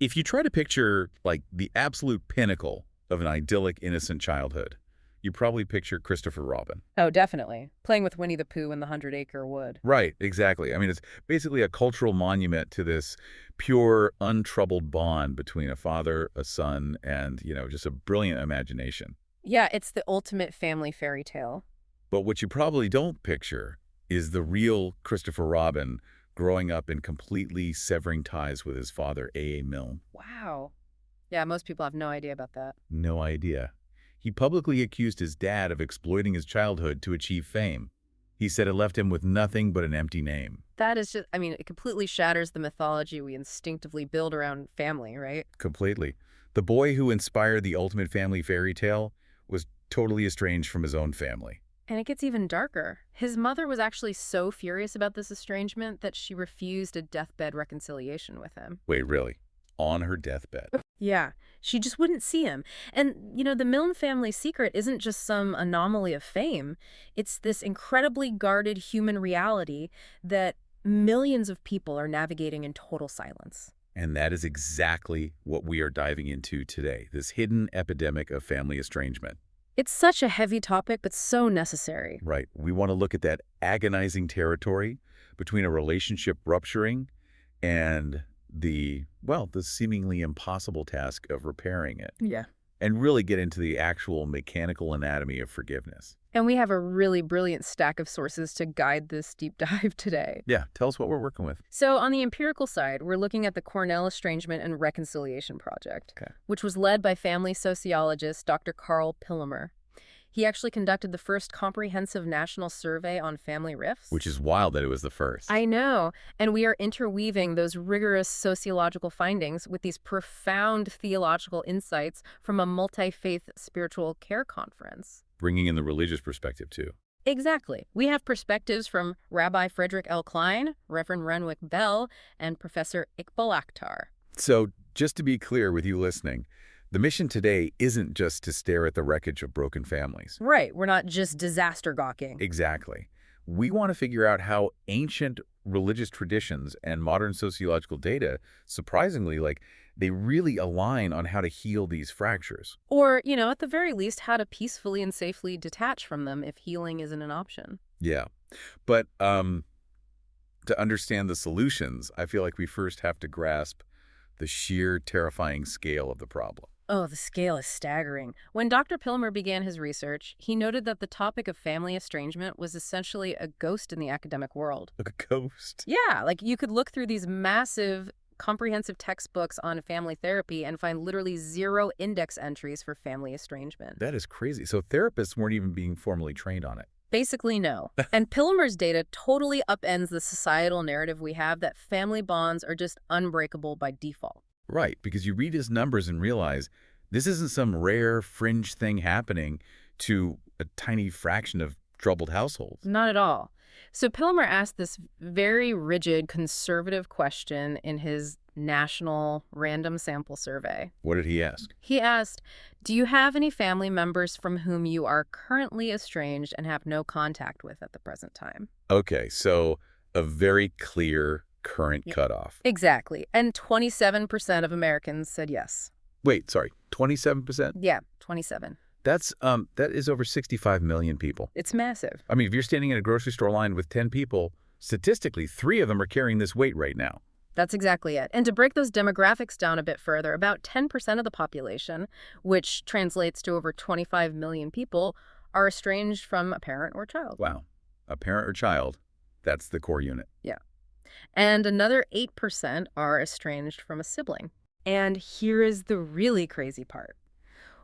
If you try to picture, like, the absolute pinnacle of an idyllic, innocent childhood, you probably picture Christopher Robin. Oh, definitely. Playing with Winnie the Pooh in the 100-acre wood. Right, exactly. I mean, it's basically a cultural monument to this pure, untroubled bond between a father, a son, and, just a brilliant imagination. Yeah, it's the ultimate family fairy tale. But what you probably don't picture is the real Christopher Robin growing up and completely severing ties with his father, A. A. Milne. Wow. Yeah, most people have no idea about that. No idea. He publicly accused his dad of exploiting his childhood to achieve fame. He said it left him with nothing but an empty name. That is just, I mean, it completely shatters the mythology we instinctively build around family, right? Completely. The boy who inspired the ultimate family fairy tale was totally estranged from his own family. And it gets even darker. His mother was actually so furious about this estrangement that she refused a deathbed reconciliation with him. Wait, really? On her deathbed? Yeah, she just wouldn't see him. And, the Milne family secret isn't just some anomaly of fame. It's this incredibly guarded human reality that millions of people are navigating in total silence. And that is exactly what we are diving into today, this hidden epidemic of family estrangement. It's such a heavy topic, but so necessary. Right. We want to look at that agonizing territory between a relationship rupturing and the seemingly impossible task of repairing it. Yeah. And really get into the actual mechanical anatomy of forgiveness. And we have a really brilliant stack of sources to guide this deep dive today. Yeah, tell us what we're working with. So on the empirical side, we're looking at the Cornell Estrangement and Reconciliation Project, which was led by family sociologist Dr. Karl Pillemer. He actually conducted the first comprehensive national survey on family rifts. Which is wild that it was the first. I know. And we are interweaving those rigorous sociological findings with these profound theological insights from a multi-faith spiritual care conference. Bringing in the religious perspective, too. Exactly. We have perspectives from Rabbi Frederick L. Klein, Reverend Renwick Bell, and Professor Iqbal Akhtar. So, just to be clear with you listening, the mission today isn't just to stare at the wreckage of broken families. Right. We're not just disaster gawking. Exactly. We want to figure out how ancient religious traditions and modern sociological data, surprisingly, they really align on how to heal these fractures. Or, at the very least, how to peacefully and safely detach from them if healing isn't an option. Yeah. But to understand the solutions, I feel like we first have to grasp the sheer terrifying scale of the problem. Oh, the scale is staggering. When Dr. Pillemer began his research, he noted that the topic of family estrangement was essentially a ghost in the academic world. A ghost? Yeah, you could look through these massive, comprehensive textbooks on family therapy and find literally 0 index entries for family estrangement. That is crazy. So therapists weren't even being formally trained on it. Basically, no. And Pillemer's data totally upends the societal narrative we have that family bonds are just unbreakable by default. Right, because you read his numbers and realize this isn't some rare fringe thing happening to a tiny fraction of troubled households. Not at all. So Pillemer asked this very rigid, conservative question in his national random sample survey. What did he ask? He asked, do you have any family members from whom you are currently estranged and have no contact with at the present time? Okay, so a very clear current cutoff. Exactly. And 27% of Americans said yes. Wait, sorry, 27%? Yeah, 27. That is over 65 million people. It's massive. I mean, if you're standing in a grocery store line with 10 people, statistically, 3 of them are carrying this weight right now. That's exactly it. And to break those demographics down a bit further, about 10% of the population, which translates to over 25 million people, are estranged from a parent or child. Wow. A parent or child, that's the core unit. Yeah. And another 8% are estranged from a sibling. And here is the really crazy part.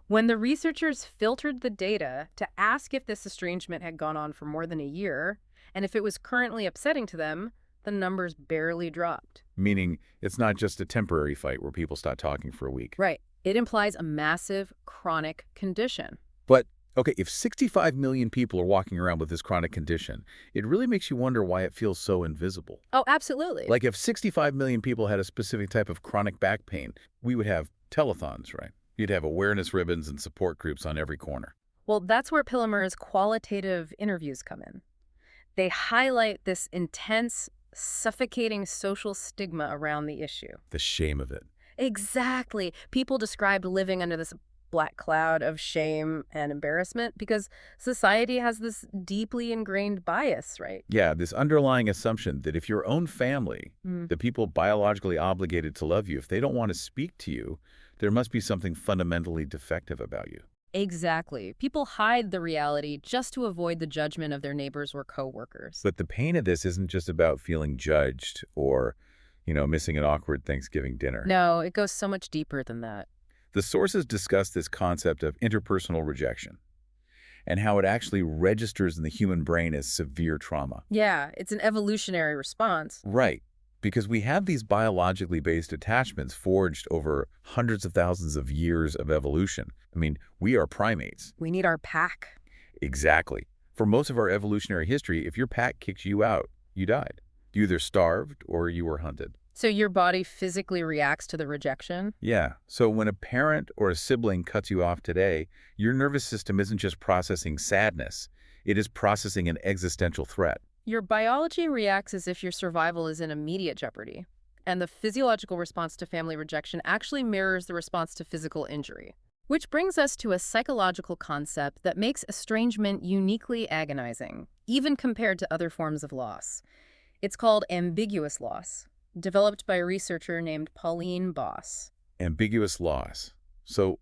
When the researchers filtered the data to ask if this estrangement had gone on for more than a year, and if it was currently upsetting to them, the numbers barely dropped. Meaning it's not just a temporary fight where people stop talking for a week. Right. It implies a massive chronic condition. But, okay, if 65 million people are walking around with this chronic condition, it really makes you wonder why it feels so invisible. Oh, absolutely. Like if 65 million people had a specific type of chronic back pain, we would have telethons, right? You'd have awareness ribbons and support groups on every corner. Well, that's where Pillemer's qualitative interviews come in. They highlight this intense, suffocating social stigma around the issue. The shame of it. Exactly. People described living under this black cloud of shame and embarrassment because society has this deeply ingrained bias, right? Yeah, this underlying assumption that if your own family, Mm. the people biologically obligated to love you, if they don't want to speak to you, there must be something fundamentally defective about you. Exactly. People hide the reality just to avoid the judgment of their neighbors or coworkers. But the pain of this isn't just about feeling judged or, missing an awkward Thanksgiving dinner. No, it goes so much deeper than that. The sources discuss this concept of interpersonal rejection and how it actually registers in the human brain as severe trauma. Yeah, it's an evolutionary response. Right. Because we have these biologically based attachments forged over hundreds of thousands of years of evolution. I mean, we are primates. We need our pack. Exactly. For most of our evolutionary history, if your pack kicked you out, you died. You either starved or you were hunted. So your body physically reacts to the rejection? Yeah. So when a parent or a sibling cuts you off today, your nervous system isn't just processing sadness. It is processing an existential threat. Your biology reacts as if your survival is in immediate jeopardy. And the physiological response to family rejection actually mirrors the response to physical injury. Which brings us to a psychological concept that makes estrangement uniquely agonizing, even compared to other forms of loss. It's called ambiguous loss, developed by a researcher named Pauline Boss. Ambiguous loss. So,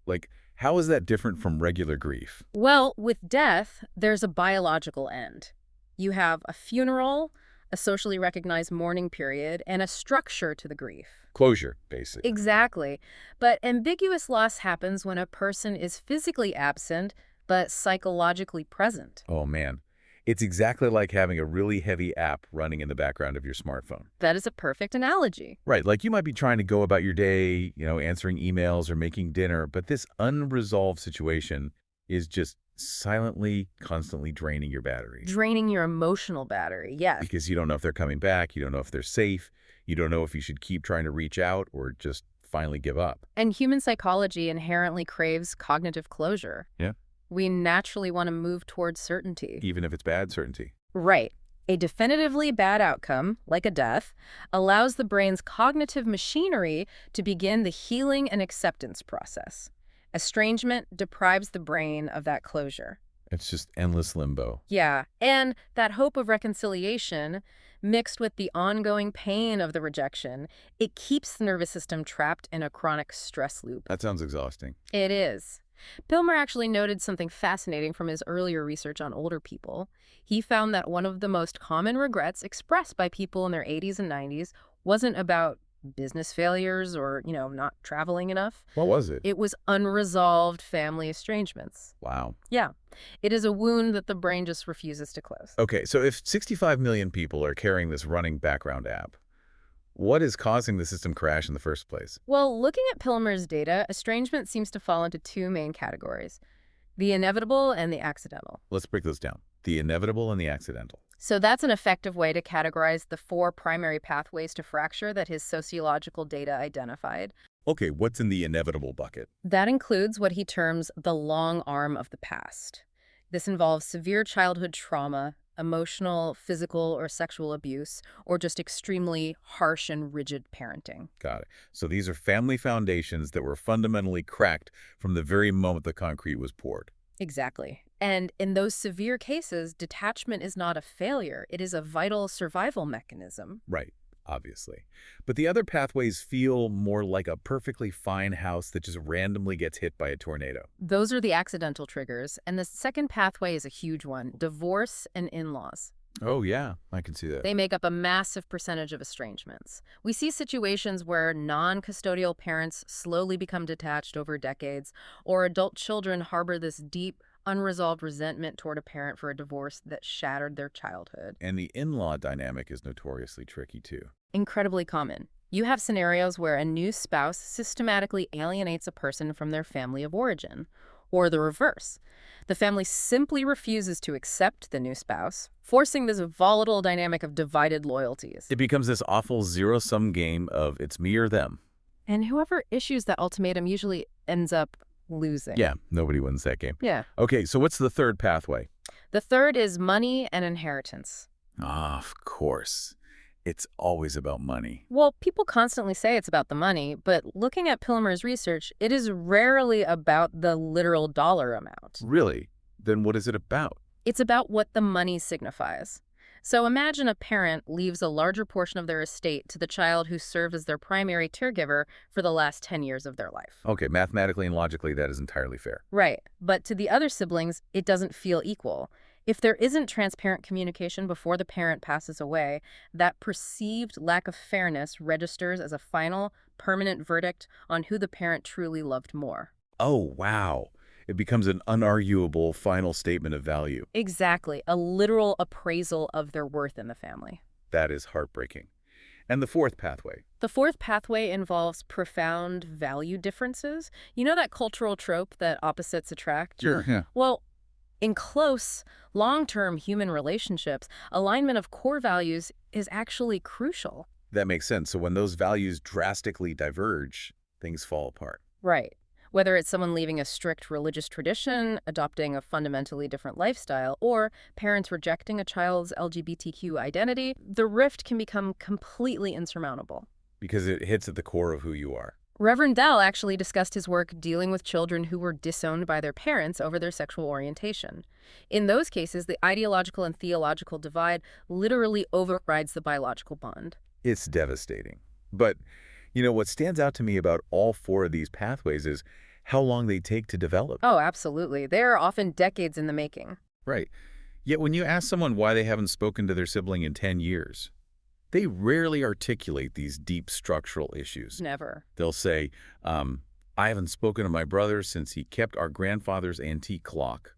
how is that different from regular grief? Well, with death, there's a biological end. You have a funeral, a socially recognized mourning period, and a structure to the grief. Closure, basically. Exactly. But ambiguous loss happens when a person is physically absent, but psychologically present. Oh, man. It's exactly like having a really heavy app running in the background of your smartphone. That is a perfect analogy. Right, like you might be trying to go about your day, answering emails or making dinner, but this unresolved situation is just silently, constantly draining your battery. Draining your emotional battery, yes. Because you don't know if they're coming back, you don't know if they're safe, you don't know if you should keep trying to reach out or just finally give up. And human psychology inherently craves cognitive closure. Yeah. We naturally want to move towards certainty. Even if it's bad certainty. Right. A definitively bad outcome, like a death, allows the brain's cognitive machinery to begin the healing and acceptance process. Estrangement deprives the brain of that closure. It's just endless limbo. Yeah, and that hope of reconciliation, mixed with the ongoing pain of the rejection, it keeps the nervous system trapped in a chronic stress loop. That sounds exhausting. It is. Pillemer actually noted something fascinating from his earlier research on older people. He found that one of the most common regrets expressed by people in their 80s and 90s wasn't about business failures or, not traveling enough. What was it? It was unresolved family estrangements. Wow. Yeah. It is a wound that the brain just refuses to close. Okay, so if 65 million people are carrying this running background app, what is causing the system crash in the first place? Well, looking at Pillemer's data, estrangement seems to fall into two main categories: the inevitable and the accidental. Let's break those down. The inevitable and the accidental. So that's an effective way to categorize the four primary pathways to fracture that his sociological data identified. Okay, what's in the inevitable bucket? That includes what he terms the long arm of the past. This involves severe childhood trauma, emotional, physical, or sexual abuse, or just extremely harsh and rigid parenting. Got it. So these are family foundations that were fundamentally cracked from the very moment the concrete was poured. Exactly. And in those severe cases, detachment is not a failure. It is a vital survival mechanism. Right, obviously. But the other pathways feel more like a perfectly fine house that just randomly gets hit by a tornado. Those are the accidental triggers. And the second pathway is a huge one: divorce and in-laws. Oh, yeah, I can see that. They make up a massive percentage of estrangements. We see situations where non-custodial parents slowly become detached over decades, or adult children harbor this deep, unresolved resentment toward a parent for a divorce that shattered their childhood. And the in-law dynamic is notoriously tricky, too. Incredibly common. You have scenarios where a new spouse systematically alienates a person from their family of origin, or the reverse. The family simply refuses to accept the new spouse, forcing this volatile dynamic of divided loyalties. It becomes this awful zero-sum game of it's me or them. And whoever issues that ultimatum usually ends up losing. Yeah, nobody wins that game. Yeah. Okay, so what's the third pathway? The third is money and inheritance. Ah, of course. It's always about money. Well, people constantly say it's about the money, but looking at Pillemer's research, it is rarely about the literal dollar amount. Really? Then what is it about? It's about what the money signifies. So imagine a parent leaves a larger portion of their estate to the child who served as their primary caregiver for the last 10 years of their life. Okay, mathematically and logically, that is entirely fair. Right. But to the other siblings, it doesn't feel equal. If there isn't transparent communication before the parent passes away, that perceived lack of fairness registers as a final, permanent verdict on who the parent truly loved more. Oh, wow. It becomes an unarguable final statement of value. Exactly. A literal appraisal of their worth in the family. That is heartbreaking. And the fourth pathway. The fourth pathway involves profound value differences. You know that cultural trope that opposites attract? Sure, yeah. Well, in close, long-term human relationships, alignment of core values is actually crucial. That makes sense. So when those values drastically diverge, things fall apart. Right. Whether it's someone leaving a strict religious tradition, adopting a fundamentally different lifestyle, or parents rejecting a child's LGBTQ identity, the rift can become completely insurmountable. Because it hits at the core of who you are. Reverend Dell actually discussed his work dealing with children who were disowned by their parents over their sexual orientation. In those cases, the ideological and theological divide literally overrides the biological bond. It's devastating. But, what stands out to me about all four of these pathways is how long they take to develop. Oh, absolutely. They are often decades in the making. Right. Yet when you ask someone why they haven't spoken to their sibling in 10 years, they rarely articulate these deep structural issues. Never. They'll say, I haven't spoken to my brother since he kept our grandfather's antique clock.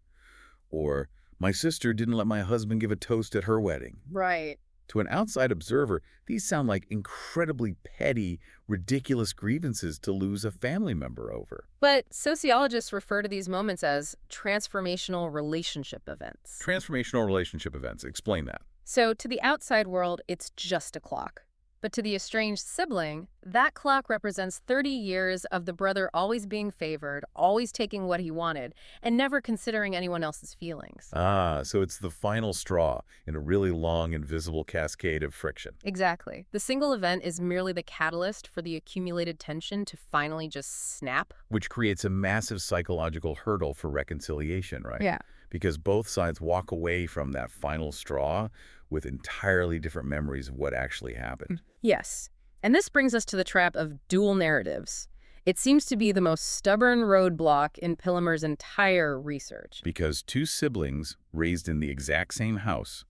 Or, my sister didn't let my husband give a toast at her wedding. Right. To an outside observer, these sound like incredibly petty, ridiculous grievances to lose a family member over. But sociologists refer to these moments as transformational relationship events. Transformational relationship events. Explain that. So to the outside world, it's just a clock. But to the estranged sibling, that clock represents 30 years of the brother always being favored, always taking what he wanted, and never considering anyone else's feelings. Ah, so it's the final straw in a really long, invisible cascade of friction. Exactly. The single event is merely the catalyst for the accumulated tension to finally just snap. Which creates a massive psychological hurdle for reconciliation, right? Yeah. Because both sides walk away from that final straw with entirely different memories of what actually happened. Yes. And this brings us to the trap of dual narratives. It seems to be the most stubborn roadblock in Pillemer's entire research. Because two siblings raised in the exact same house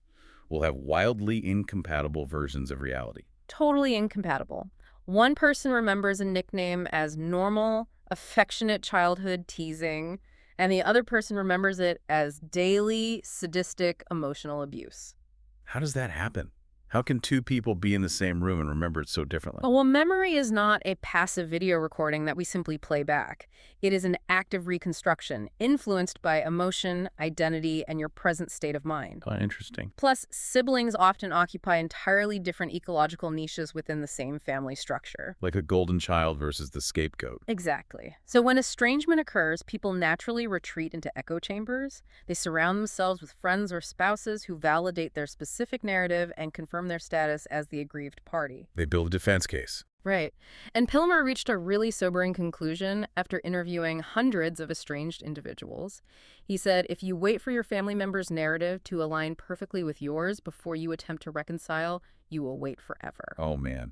will have wildly incompatible versions of reality. Totally incompatible. One person remembers a nickname as normal, affectionate childhood teasing, and the other person remembers it as daily, sadistic, emotional abuse. How does that happen? How can two people be in the same room and remember it so differently? Well, memory is not a passive video recording that we simply play back. It is an active reconstruction, influenced by emotion, identity, and your present state of mind. Oh, interesting. Plus, siblings often occupy entirely different ecological niches within the same family structure. Like a golden child versus the scapegoat. Exactly. So when estrangement occurs, people naturally retreat into echo chambers. They surround themselves with friends or spouses who validate their specific narrative and confirm their status as the aggrieved party. They build a defense case. Right. And Pillemer reached a really sobering conclusion after interviewing hundreds of estranged individuals. He said, if you wait for your family member's narrative to align perfectly with yours before you attempt to reconcile, you will wait forever. Oh, man.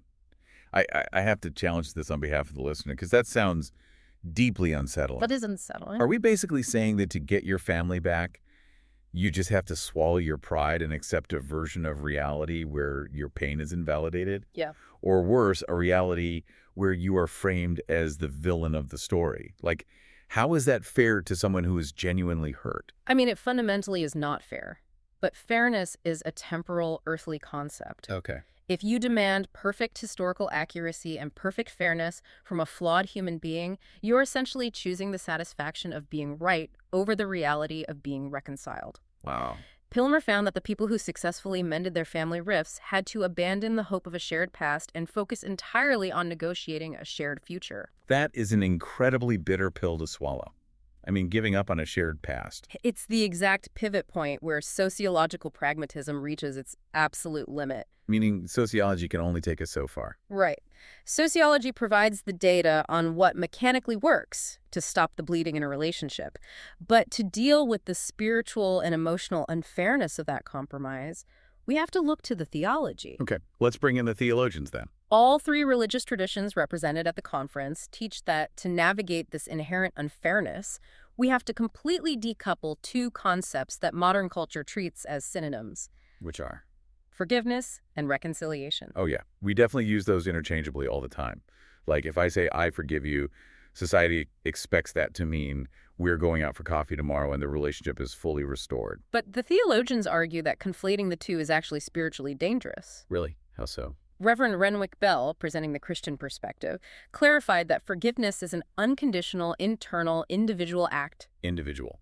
I have to challenge this on behalf of the listener, because that sounds deeply unsettling. That is unsettling. Are we basically saying that to get your family back, you just have to swallow your pride and accept a version of reality where your pain is invalidated? Yeah. Or worse, a reality where you are framed as the villain of the story? Like, how is that fair to someone who is genuinely hurt? I mean, it fundamentally is not fair. But fairness is a temporal, earthly concept. Okay. If you demand perfect historical accuracy and perfect fairness from a flawed human being, you're essentially choosing the satisfaction of being right over the reality of being reconciled. Wow. Pillemer found that the people who successfully mended their family rifts had to abandon the hope of a shared past and focus entirely on negotiating a shared future. That is an incredibly bitter pill to swallow. I mean, giving up on a shared past. It's the exact pivot point where sociological pragmatism reaches its absolute limit. Meaning sociology can only take us so far. Right. Sociology provides the data on what mechanically works to stop the bleeding in a relationship. But to deal with the spiritual and emotional unfairness of that compromise, we have to look to the theology. Okay, let's bring in the theologians then. All three religious traditions represented at the conference teach that to navigate this inherent unfairness, we have to completely decouple two concepts that modern culture treats as synonyms: Which are? forgiveness and reconciliation. Oh, yeah. We definitely use those interchangeably all the time. Like if I say, I forgive you, society expects that to mean we're going out for coffee tomorrow and the relationship is fully restored. But the theologians argue that conflating the two is actually spiritually dangerous. Really? How so? Reverend Renwick Bell, presenting the Christian perspective, clarified that forgiveness is an unconditional, internal, individual act. Individual.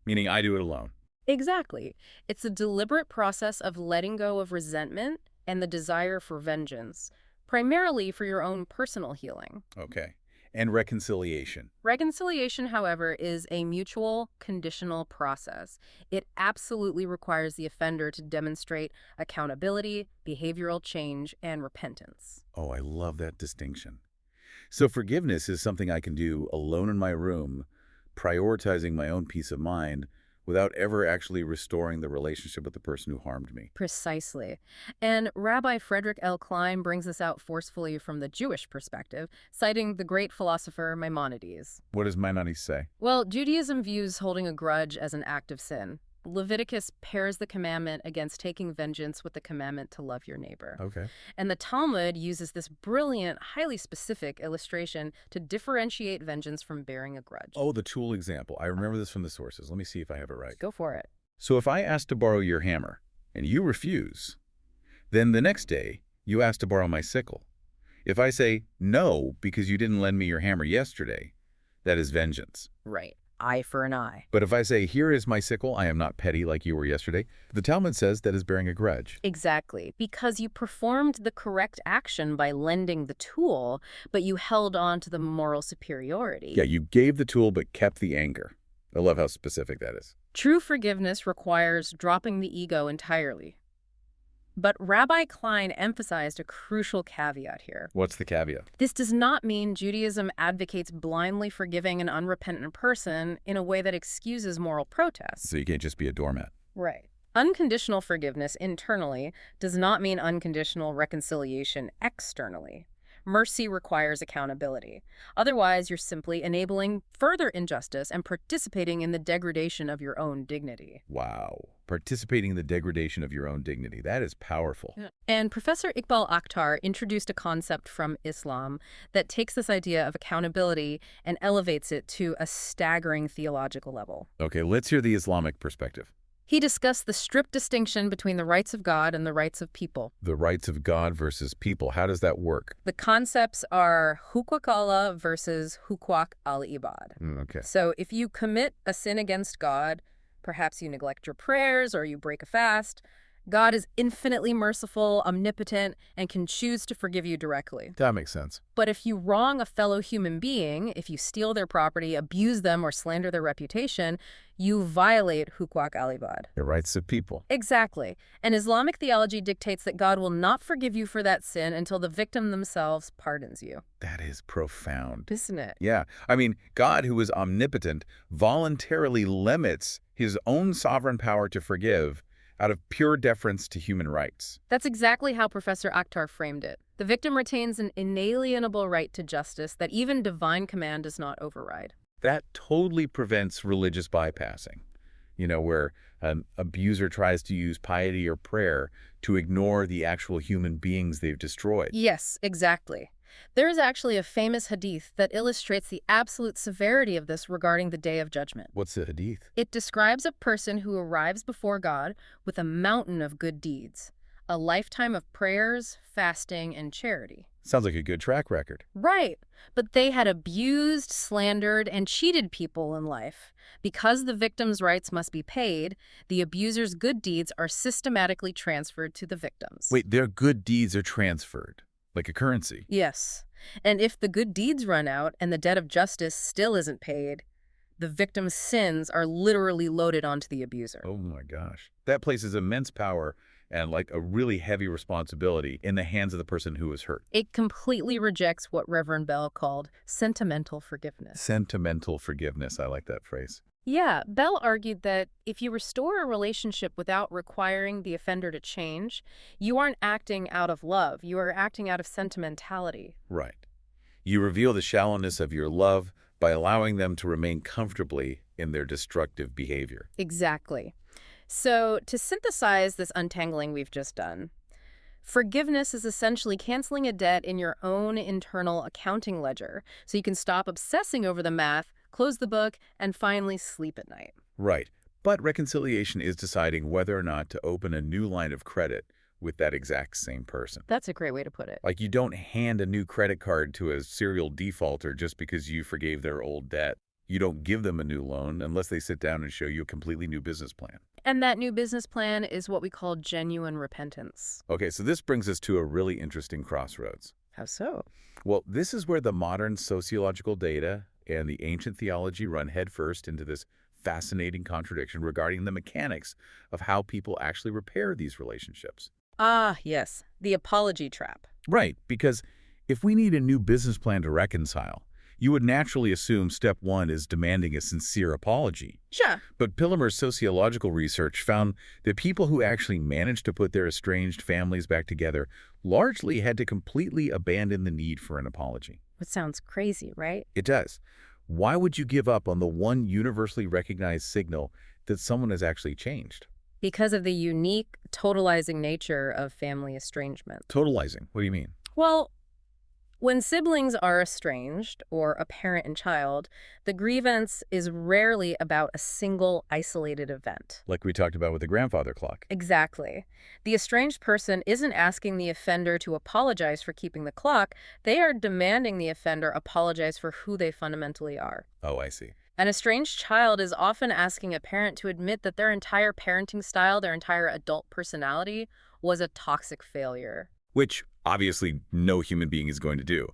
Meaning I do it alone. Exactly. It's a deliberate process of letting go of resentment and the desire for vengeance, primarily for your own personal healing. Okay. And reconciliation. Reconciliation, however, is a mutual, conditional process. It absolutely requires the offender to demonstrate accountability, behavioral change, and repentance. Oh, I love that distinction. So forgiveness is something I can do alone in my room, prioritizing my own peace of mind, without ever actually restoring the relationship with the person who harmed me. Precisely. And Rabbi Frederick L. Klein brings this out forcefully from the Jewish perspective, citing the great philosopher Maimonides. What does Maimonides say? Well, Judaism views holding a grudge as an act of sin. Leviticus pairs the commandment against taking vengeance with the commandment to love your neighbor. Okay. And the Talmud uses this brilliant, highly specific illustration to differentiate vengeance from bearing a grudge. Oh, the tool example. I remember this from the sources. Let me see if I have it right. Go for it. So if I ask to borrow your hammer, and you refuse, then the next day, you ask to borrow my sickle. If I say no because you didn't lend me your hammer yesterday, that is vengeance. Right. Eye for an eye. But if I say, here is my sickle, I am not petty like you were yesterday, the Talmud says that is bearing a grudge. Exactly. Because you performed the correct action by lending the tool, but you held on to the moral superiority. Yeah, you gave the tool but kept the anger. I love how specific that is. True forgiveness requires dropping the ego entirely. But Rabbi Klein emphasized a crucial caveat here. What's the caveat? This does not mean Judaism advocates blindly forgiving an unrepentant person in a way that excuses moral protest. So you can't just be a doormat. Right. Unconditional forgiveness internally does not mean unconditional reconciliation externally. Mercy requires accountability. Otherwise, you're simply enabling further injustice and participating in the degradation of your own dignity. Wow. Participating in the degradation of your own dignity. That is powerful. And Professor Iqbal Akhtar introduced a concept from Islam that takes this idea of accountability and elevates it to a staggering theological level. Okay, let's hear the Islamic perspective. He discussed the strict distinction between the rights of God and the rights of people. The rights of God versus people. How does that work? The concepts are huquq Allah versus huquq al-ibad. Okay. So if you commit a sin against God, perhaps you neglect your prayers or you break a fast, God is infinitely merciful, omnipotent, and can choose to forgive you directly. That makes sense. But if you wrong a fellow human being, if you steal their property, abuse them, or slander their reputation, you violate huquq al-ibad. The rights of people. Exactly. And Islamic theology dictates that God will not forgive you for that sin until the victim themselves pardons you. That is profound. Isn't it? Yeah. I mean, God, who is omnipotent, voluntarily limits his own sovereign power to forgive out of pure deference to human rights. That's exactly how Professor Akhtar framed it. The victim retains an inalienable right to justice that even divine command does not override. That totally prevents religious bypassing, where an abuser tries to use piety or prayer to ignore the actual human beings they've destroyed. Yes, exactly. There is actually a famous hadith that illustrates the absolute severity of this regarding the Day of Judgment. What's the hadith? It describes a person who arrives before God with a mountain of good deeds, a lifetime of prayers, fasting, and charity. Sounds like a good track record. Right, but they had abused, slandered, and cheated people in life. Because the victim's rights must be paid, the abuser's good deeds are systematically transferred to the victims. Wait, their good deeds are transferred? Like a currency? Yes. And if the good deeds run out and the debt of justice still isn't paid, The victim's sins are literally loaded onto the abuser. Oh my gosh. That places immense power and like a really heavy responsibility in the hands of the person who was hurt. It completely rejects what Reverend Bell called sentimental forgiveness. Sentimental forgiveness. I like that phrase. Yeah, Bell argued that if you restore a relationship without requiring the offender to change, you aren't acting out of love. You are acting out of sentimentality. Right. You reveal the shallowness of your love by allowing them to remain comfortably in their destructive behavior. Exactly. So, to synthesize this untangling we've just done, forgiveness is essentially canceling a debt in your own internal accounting ledger so you can stop obsessing over the math, close the book, and finally sleep at night. Right. But reconciliation is deciding whether or not to open a new line of credit with that exact same person. That's a great way to put it. Like you don't hand a new credit card to a serial defaulter just because you forgave their old debt. You don't give them a new loan unless they sit down and show you a completely new business plan. And that new business plan is what we call genuine repentance. Okay, so this brings us to a really interesting crossroads. How so? Well, this is where the modern sociological data and the ancient theology run headfirst into this fascinating contradiction regarding the mechanics of how people actually repair these relationships. Ah, yes, the apology trap. Right, because if we need a new business plan to reconcile, you would naturally assume step one is demanding a sincere apology. Sure. But Pillemer's sociological research found that people who actually managed to put their estranged families back together largely had to completely abandon the need for an apology. It sounds crazy, right? It does. Why would you give up on the one universally recognized signal that someone has actually changed? Because of the unique, totalizing nature of family estrangement. Totalizing. What do you mean? Well, when siblings are estranged, or a parent and child, the grievance is rarely about a single, isolated event. Like we talked about with the grandfather clock. Exactly. The estranged person isn't asking the offender to apologize for keeping the clock. They are demanding the offender apologize for who they fundamentally are. Oh, I see. An estranged child is often asking a parent to admit that their entire parenting style, their entire adult personality, was a toxic failure. Which obviously no human being is going to do.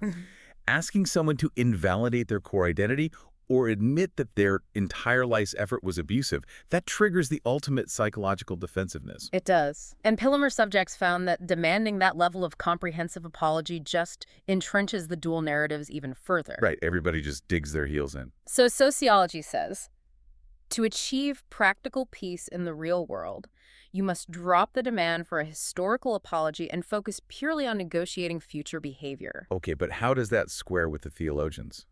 Asking someone to invalidate their core identity or admit that their entire life's effort was abusive, that triggers the ultimate psychological defensiveness. It does. And Pillemer subjects found that demanding that level of comprehensive apology just entrenches the dual narratives even further. Right, everybody just digs their heels in. So sociology says, to achieve practical peace in the real world, you must drop the demand for a historical apology and focus purely on negotiating future behavior. Okay, but how does that square with the theologians?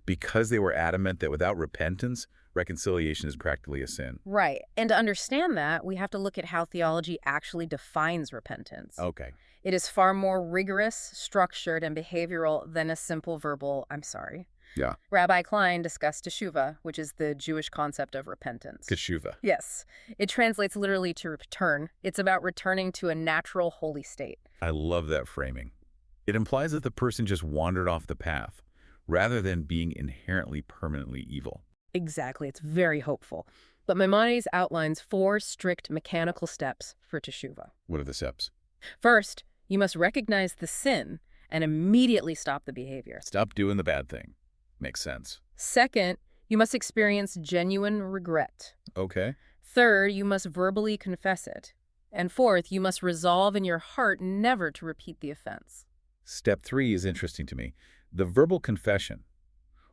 Because they were adamant that without repentance, reconciliation is practically a sin. Right. And to understand that, we have to look at how theology actually defines repentance. Okay. It is far more rigorous, structured, and behavioral than a simple verbal, I'm sorry. Yeah. Rabbi Klein discussed teshuvah, which is the Jewish concept of repentance. Teshuvah. Yes. It translates literally to return. It's about returning to a natural, holy state. I love that framing. It implies that the person just wandered off the path, rather than being inherently permanently evil. Exactly. It's very hopeful. But Maimonides outlines 4 strict mechanical steps for teshuvah. What are the steps? First, you must recognize the sin and immediately stop the behavior. Stop doing the bad thing. Makes sense. Second, you must experience genuine regret. Okay. Third, you must verbally confess it. And fourth, you must resolve in your heart never to repeat the offense. Step 3 is interesting to me. The verbal confession.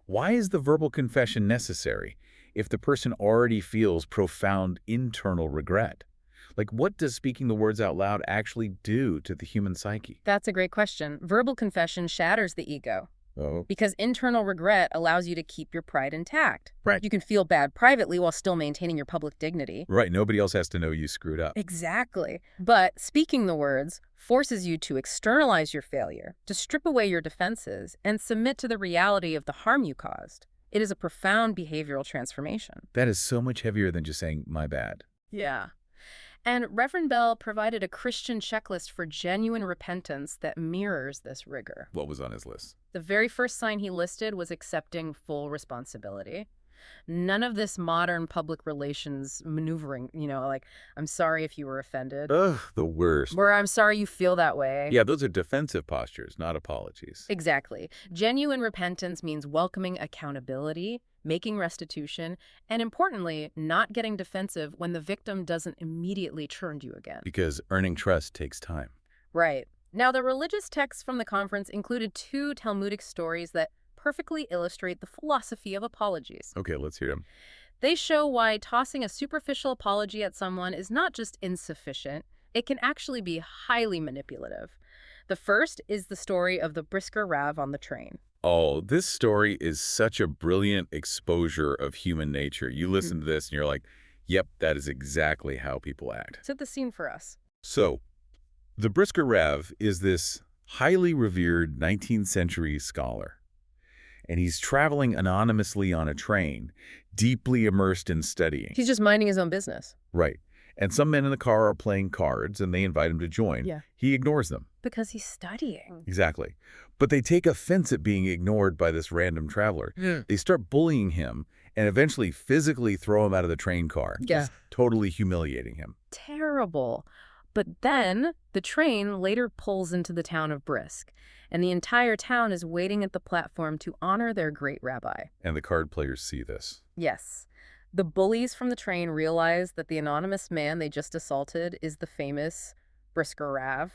Why is the verbal confession necessary if the person already feels profound internal regret? Like, what does speaking the words out loud actually do to the human psyche? That's a great question. Verbal confession shatters the ego. Oh. Because internal regret allows you to keep your pride intact. Right. You can feel bad privately while still maintaining your public dignity. Right. Nobody else has to know you screwed up. Exactly. But speaking the words forces you to externalize your failure, to strip away your defenses, and submit to the reality of the harm you caused. It is a profound behavioral transformation. That is so much heavier than just saying, my bad. Yeah. And Reverend Bell provided a Christian checklist for genuine repentance that mirrors this rigor. What was on his list? The very first sign he listed was accepting full responsibility. None of this modern public relations maneuvering, like, I'm sorry if you were offended, Ugh, the worst. or I'm sorry you feel that way. Yeah, those are defensive postures, not apologies. Exactly. Genuine repentance means welcoming accountability, making restitution, and importantly, not getting defensive when the victim doesn't immediately turn to you again. Because earning trust takes time. Right. Now, the religious texts from the conference included 2 Talmudic stories that perfectly illustrate the philosophy of apologies. Okay, let's hear them. They show why tossing a superficial apology at someone is not just insufficient, it can actually be highly manipulative. The first is the story of the Brisker Rav on the train. Oh, this story is such a brilliant exposure of human nature. You listen to this and you're like, yep, that is exactly how people act. Set the scene for us. So, the Brisker Rav is this highly revered 19th century scholar. And he's traveling anonymously on a train, deeply immersed in studying. He's just minding his own business. Right. And some men in the car are playing cards, and they invite him to join. Yeah. He ignores them. Because he's studying. Exactly. But they take offense at being ignored by this random traveler. Yeah. They start bullying him and eventually physically throw him out of the train car. Yeah. Just totally humiliating him. Terrible. But then the train later pulls into the town of Brisk, and the entire town is waiting at the platform to honor their great rabbi. And the card players see this. Yes. The bullies from the train realize that the anonymous man they just assaulted is the famous Brisker Rav.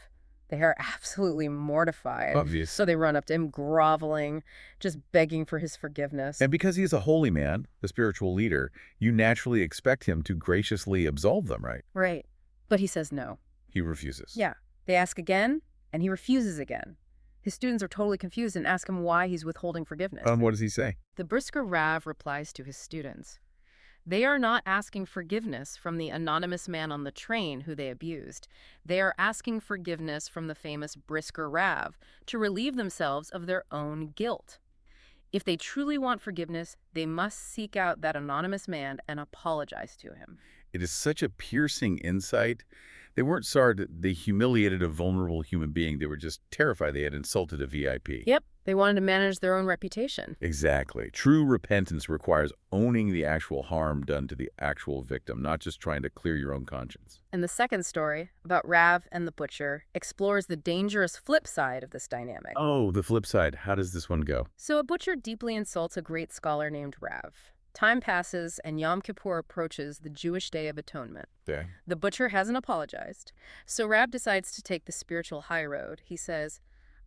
They are absolutely mortified. Obvious. So they run up to him, groveling, just begging for his forgiveness. And because he's a holy man, the spiritual leader, you naturally expect him to graciously absolve them, right? Right. But he says no. He refuses. Yeah. They ask again, and he refuses again. His students are totally confused and ask him why he's withholding forgiveness. What does he say? The Brisker Rav replies to his students. They are not asking forgiveness from the anonymous man on the train who they abused. They are asking forgiveness from the famous Brisker Rav to relieve themselves of their own guilt. If they truly want forgiveness, they must seek out that anonymous man and apologize to him. It is such a piercing insight. They weren't sorry that they humiliated a vulnerable human being. They were just terrified they had insulted a VIP. Yep, they wanted to manage their own reputation. Exactly. True repentance requires owning the actual harm done to the actual victim, not just trying to clear your own conscience. And the second story, about Rav and the butcher, explores the dangerous flip side of this dynamic. Oh, the flip side. How does this one go? So a butcher deeply insults a great scholar named Rav. Time passes, and Yom Kippur approaches, the Jewish Day of Atonement. Okay. The butcher hasn't apologized, so Rav decides to take the spiritual high road. He says,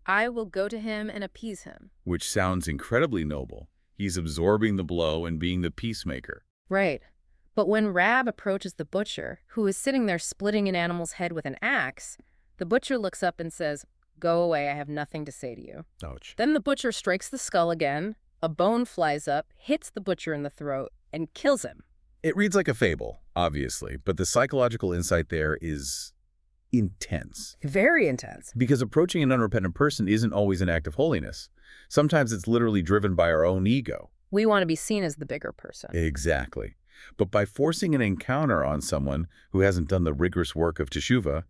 I will go to him and appease him. Which sounds incredibly noble. He's absorbing the blow and being the peacemaker. Right. But when Rav approaches the butcher, who is sitting there splitting an animal's head with an axe, the butcher looks up and says, Go away, I have nothing to say to you. Ouch. Then the butcher strikes the skull again. A bone flies up, hits the butcher in the throat, and kills him. It reads like a fable, obviously, but the psychological insight there is intense. Very intense. Because approaching an unrepentant person isn't always an act of holiness. Sometimes it's literally driven by our own ego. We want to be seen as the bigger person. Exactly. But by forcing an encounter on someone who hasn't done the rigorous work of teshuvah,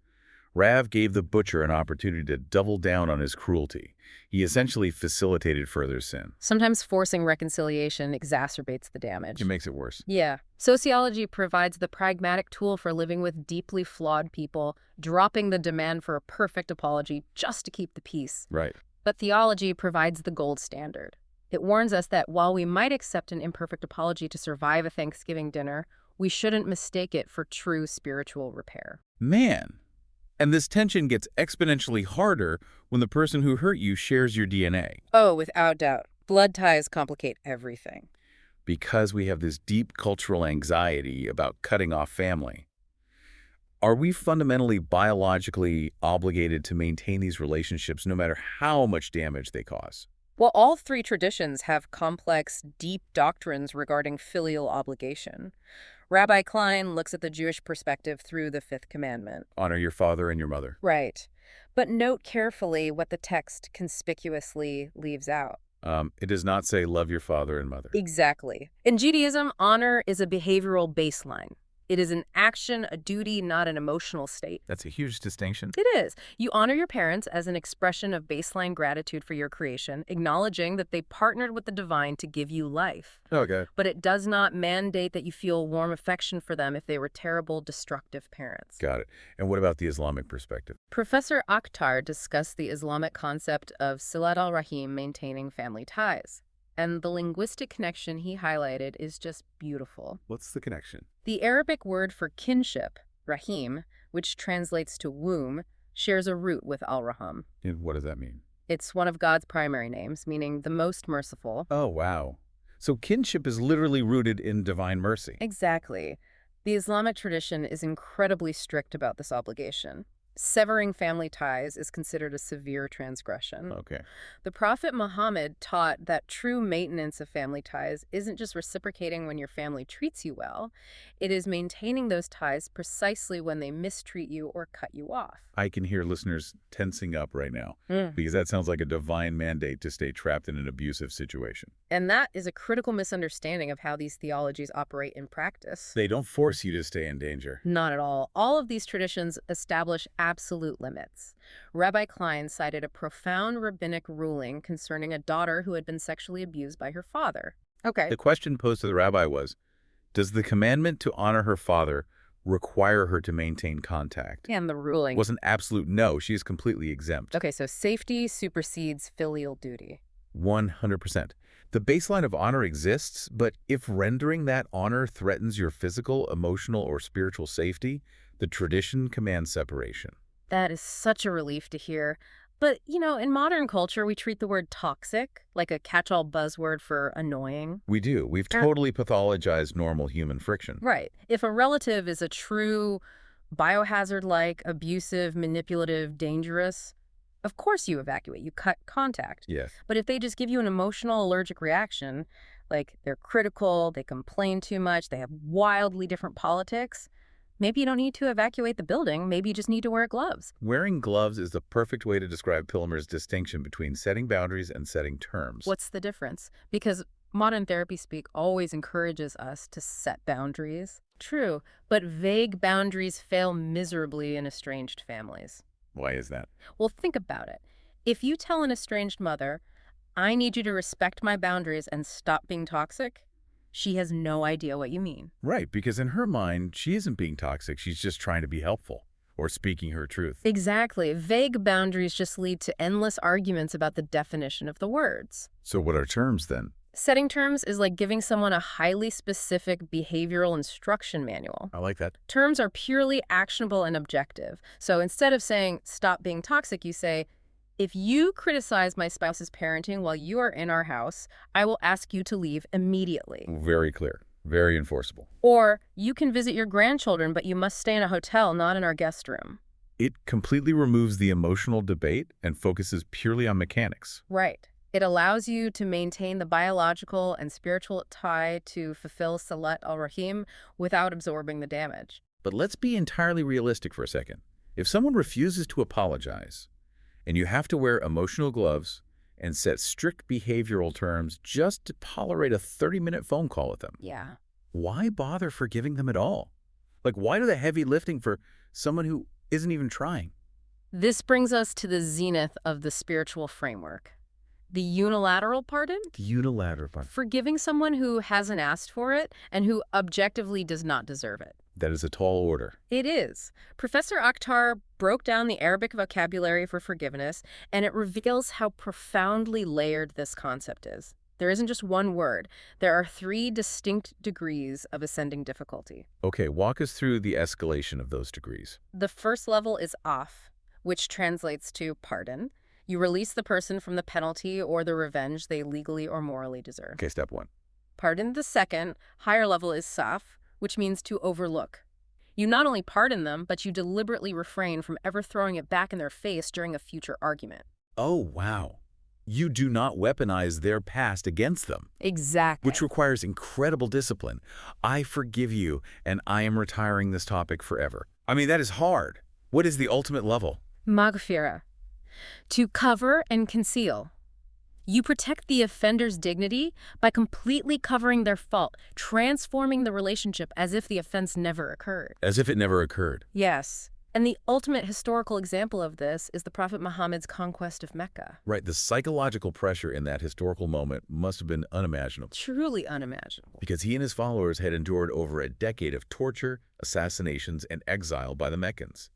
Rav gave the butcher an opportunity to double down on his cruelty. He essentially facilitated further sin. Sometimes forcing reconciliation exacerbates the damage. It makes it worse. Yeah. Sociology provides the pragmatic tool for living with deeply flawed people, dropping the demand for a perfect apology just to keep the peace. Right. But theology provides the gold standard. It warns us that while we might accept an imperfect apology to survive a Thanksgiving dinner, we shouldn't mistake it for true spiritual repair. Man. And this tension gets exponentially harder when the person who hurt you shares your DNA. Oh, without doubt. Blood ties complicate everything. Because we have this deep cultural anxiety about cutting off family. Are we fundamentally biologically obligated to maintain these relationships no matter how much damage they cause? Well, all 3 traditions have complex, deep doctrines regarding filial obligation. Rabbi Klein looks at the Jewish perspective through the 5th commandment. Honor your father and your mother. Right. But note carefully what the text conspicuously leaves out. It does not say love your father and mother. Exactly. In Judaism, honor is a behavioral baseline. It is an action, a duty, not an emotional state. That's a huge distinction. It is. You honor your parents as an expression of baseline gratitude for your creation, acknowledging that they partnered with the divine to give you life. Okay. But it does not mandate that you feel warm affection for them if they were terrible, destructive parents. Got it. And what about the Islamic perspective? Professor Akhtar discussed the Islamic concept of silat al-rahim, maintaining family ties. And the linguistic connection he highlighted is just beautiful. What's the connection? The Arabic word for kinship, rahim, which translates to womb, shares a root with al-Raham. And what does that mean? It's one of God's primary names, meaning the most merciful. Oh, wow. So kinship is literally rooted in divine mercy. Exactly. The Islamic tradition is incredibly strict about this obligation. Severing family ties is considered a severe transgression. Okay. The Prophet Muhammad taught that true maintenance of family ties isn't just reciprocating when your family treats you well, it is maintaining those ties precisely when they mistreat you or cut you off. I can hear listeners tensing up right now because that sounds like a divine mandate to stay trapped in an abusive situation. And that is a critical misunderstanding of how these theologies operate in practice. They don't force you to stay in danger. Not at all. All of these traditions establish absolute limits. Rabbi Klein cited a profound rabbinic ruling concerning a daughter who had been sexually abused by her father. Okay. The question posed to the rabbi was, does the commandment to honor her father require her to maintain contact? And the ruling Was an absolute no. She is completely exempt. Okay, so safety supersedes filial duty. 100%. The baseline of honor exists, but if rendering that honor threatens your physical, emotional, or spiritual safety, the tradition commands separation. That is such a relief to hear. But, in modern culture, we treat the word toxic like a catch-all buzzword for annoying. We do. We've totally pathologized normal human friction. Right. If a relative is a true biohazard-like, abusive, manipulative, dangerous, of course you evacuate. You cut contact. Yes. But if they just give you an emotional allergic reaction, like they're critical, they complain too much, they have wildly different politics, maybe you don't need to evacuate the building. Maybe you just need to wear gloves. Wearing gloves is the perfect way to describe Pillemer's distinction between setting boundaries and setting terms. What's the difference? Because modern therapy speak always encourages us to set boundaries. True, but vague boundaries fail miserably in estranged families. Why is that? Well, think about it. If you tell an estranged mother, I need you to respect my boundaries and stop being toxic, she has no idea what you mean. Right, because in her mind, she isn't being toxic. She's just trying to be helpful or speaking her truth. Exactly. Vague boundaries just lead to endless arguments about the definition of the words. So what are terms then? Setting terms is like giving someone a highly specific behavioral instruction manual. I like that. Terms are purely actionable and objective. So instead of saying, stop being toxic, you say, if you criticize my spouse's parenting while you are in our house, I will ask you to leave immediately. Very clear. Very enforceable. Or, you can visit your grandchildren, but you must stay in a hotel, not in our guest room. It completely removes the emotional debate and focuses purely on mechanics. Right. It allows you to maintain the biological and spiritual tie to fulfill Salat al-Rahim without absorbing the damage. But let's be entirely realistic for a second. If someone refuses to apologize, and you have to wear emotional gloves and set strict behavioral terms just to tolerate a 30-minute phone call with them, Yeah. why bother forgiving them at all? Like, why do the heavy lifting for someone who isn't even trying? This brings us to the zenith of the spiritual framework. The unilateral pardon? The unilateral part. Forgiving someone who hasn't asked for it and who objectively does not deserve it. That is a tall order. It is. Professor Akhtar broke down the Arabic vocabulary for forgiveness, and it reveals how profoundly layered this concept is. There isn't just one word. There are 3 distinct degrees of ascending difficulty. Okay, walk us through the escalation of those degrees. The first level is af, which translates to pardon. You release the person from the penalty or the revenge they legally or morally deserve. Okay, step 1. Pardon. The second, higher level, is saf, which means to overlook. You not only pardon them, but you deliberately refrain from ever throwing it back in their face during a future argument. Oh, wow. You do not weaponize their past against them. Exactly. Which requires incredible discipline. I forgive you, and I am retiring this topic forever. I mean, that is hard. What is the ultimate level? Maghfira. To cover and conceal. You protect the offender's dignity by completely covering their fault, transforming the relationship as if the offense never occurred. As if it never occurred. Yes. And the ultimate historical example of this is the Prophet Muhammad's conquest of Mecca. Right, the psychological pressure in that historical moment must have been unimaginable. Truly unimaginable. Because he and his followers had endured over a decade of torture, assassinations, and exile by the Meccans.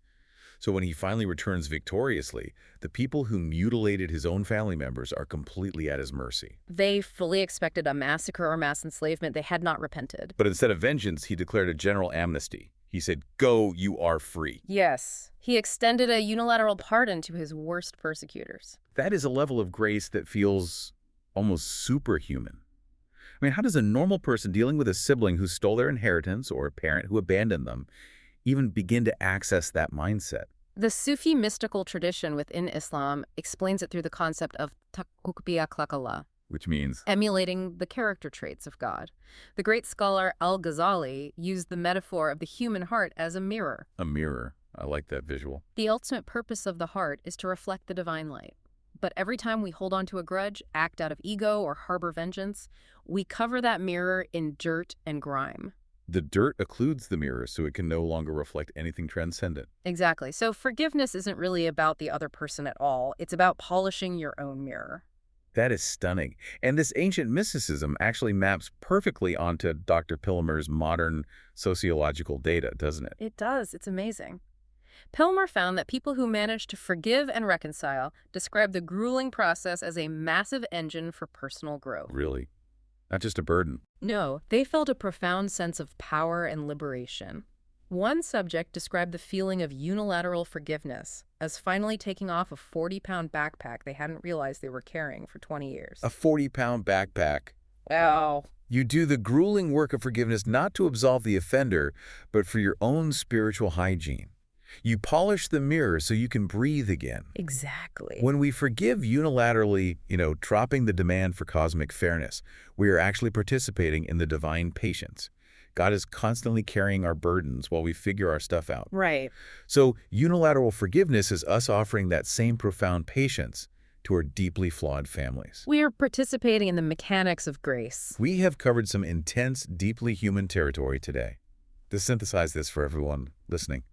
So when he finally returns victoriously, the people who mutilated his own family members are completely at his mercy. They fully expected a massacre or mass enslavement. They had not repented. But instead of vengeance, he declared a general amnesty. He said, "Go, you are free." Yes. He extended a unilateral pardon to his worst persecutors. That is a level of grace that feels almost superhuman. I mean, how does a normal person dealing with a sibling who stole their inheritance or a parent who abandoned them even begin to access that mindset? The Sufi mystical tradition within Islam explains it through the concept of taqwa akhlaqallah, Which means, emulating the character traits of God. The great scholar Al-Ghazali used the metaphor of the human heart as a mirror. a mirror. I like that visual. The ultimate purpose of the heart is to reflect the divine light. But every time we hold on to a grudge, act out of ego, or harbor vengeance, we cover that mirror in dirt and grime. The dirt occludes the mirror so it can no longer reflect anything transcendent. Exactly. So forgiveness isn't really about the other person at all. It's about polishing your own mirror. That is stunning. And this ancient mysticism actually maps perfectly onto Dr. Pillemer's modern sociological data, doesn't it? It does. It's amazing. Pillemer found that people who managed to forgive and reconcile described the grueling process as a massive engine for personal growth. Really? Not just a burden. No, they felt a profound sense of power and liberation. One subject described the feeling of unilateral forgiveness as finally taking off a 40-pound backpack they hadn't realized they were carrying for 20 years. A 40-pound backpack. Wow. You do the grueling work of forgiveness not to absolve the offender, but for your own spiritual hygiene. You polish the mirror so you can breathe again. Exactly. When we forgive unilaterally, dropping the demand for cosmic fairness, we are actually participating in the divine patience. God is constantly carrying our burdens while we figure our stuff out. Right. So unilateral forgiveness is us offering that same profound patience to our deeply flawed families. We are participating in the mechanics of grace. We have covered some intense, deeply human territory today. To synthesize this for everyone listening,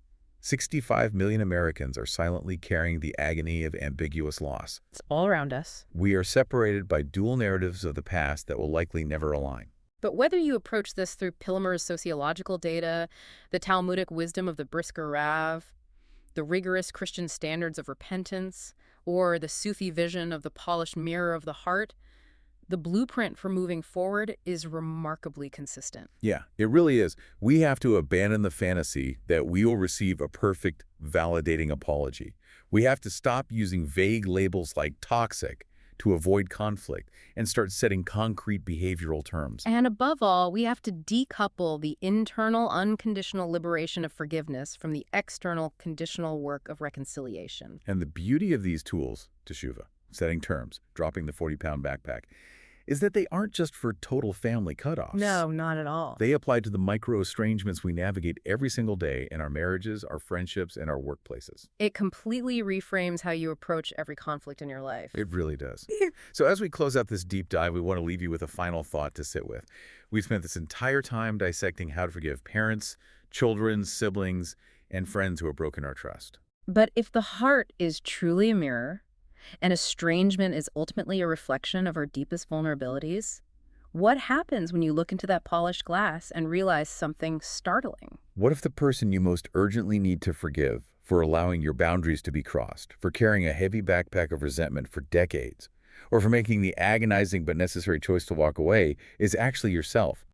65 million Americans are silently carrying the agony of ambiguous loss. It's all around us. We are separated by dual narratives of the past that will likely never align. But whether you approach this through Pillemer's sociological data, the Talmudic wisdom of the Brisker Rav, the rigorous Christian standards of repentance, or the Sufi vision of the polished mirror of the heart, the blueprint for moving forward is remarkably consistent. Yeah, it really is. We have to abandon the fantasy that we will receive a perfect, validating apology. We have to stop using vague labels like toxic to avoid conflict and start setting concrete behavioral terms. And above all, we have to decouple the internal unconditional liberation of forgiveness from the external conditional work of reconciliation. And the beauty of these tools, Teshuva, setting terms, dropping the 40-pound backpack, is that they aren't just for total family cutoffs. No, not at all. They apply to the micro-estrangements we navigate every single day in our marriages, our friendships, and our workplaces. It completely reframes how you approach every conflict in your life. It really does. So as we close out this deep dive, we want to leave you with a final thought to sit with. We've spent this entire time dissecting how to forgive parents, children, siblings, and friends who have broken our trust. But if the heart is truly a mirror, and estrangement is ultimately a reflection of our deepest vulnerabilities, what happens when you look into that polished glass and realize something startling? What if the person you most urgently need to forgive for allowing your boundaries to be crossed, for carrying a heavy backpack of resentment for decades, or for making the agonizing but necessary choice to walk away is actually yourself,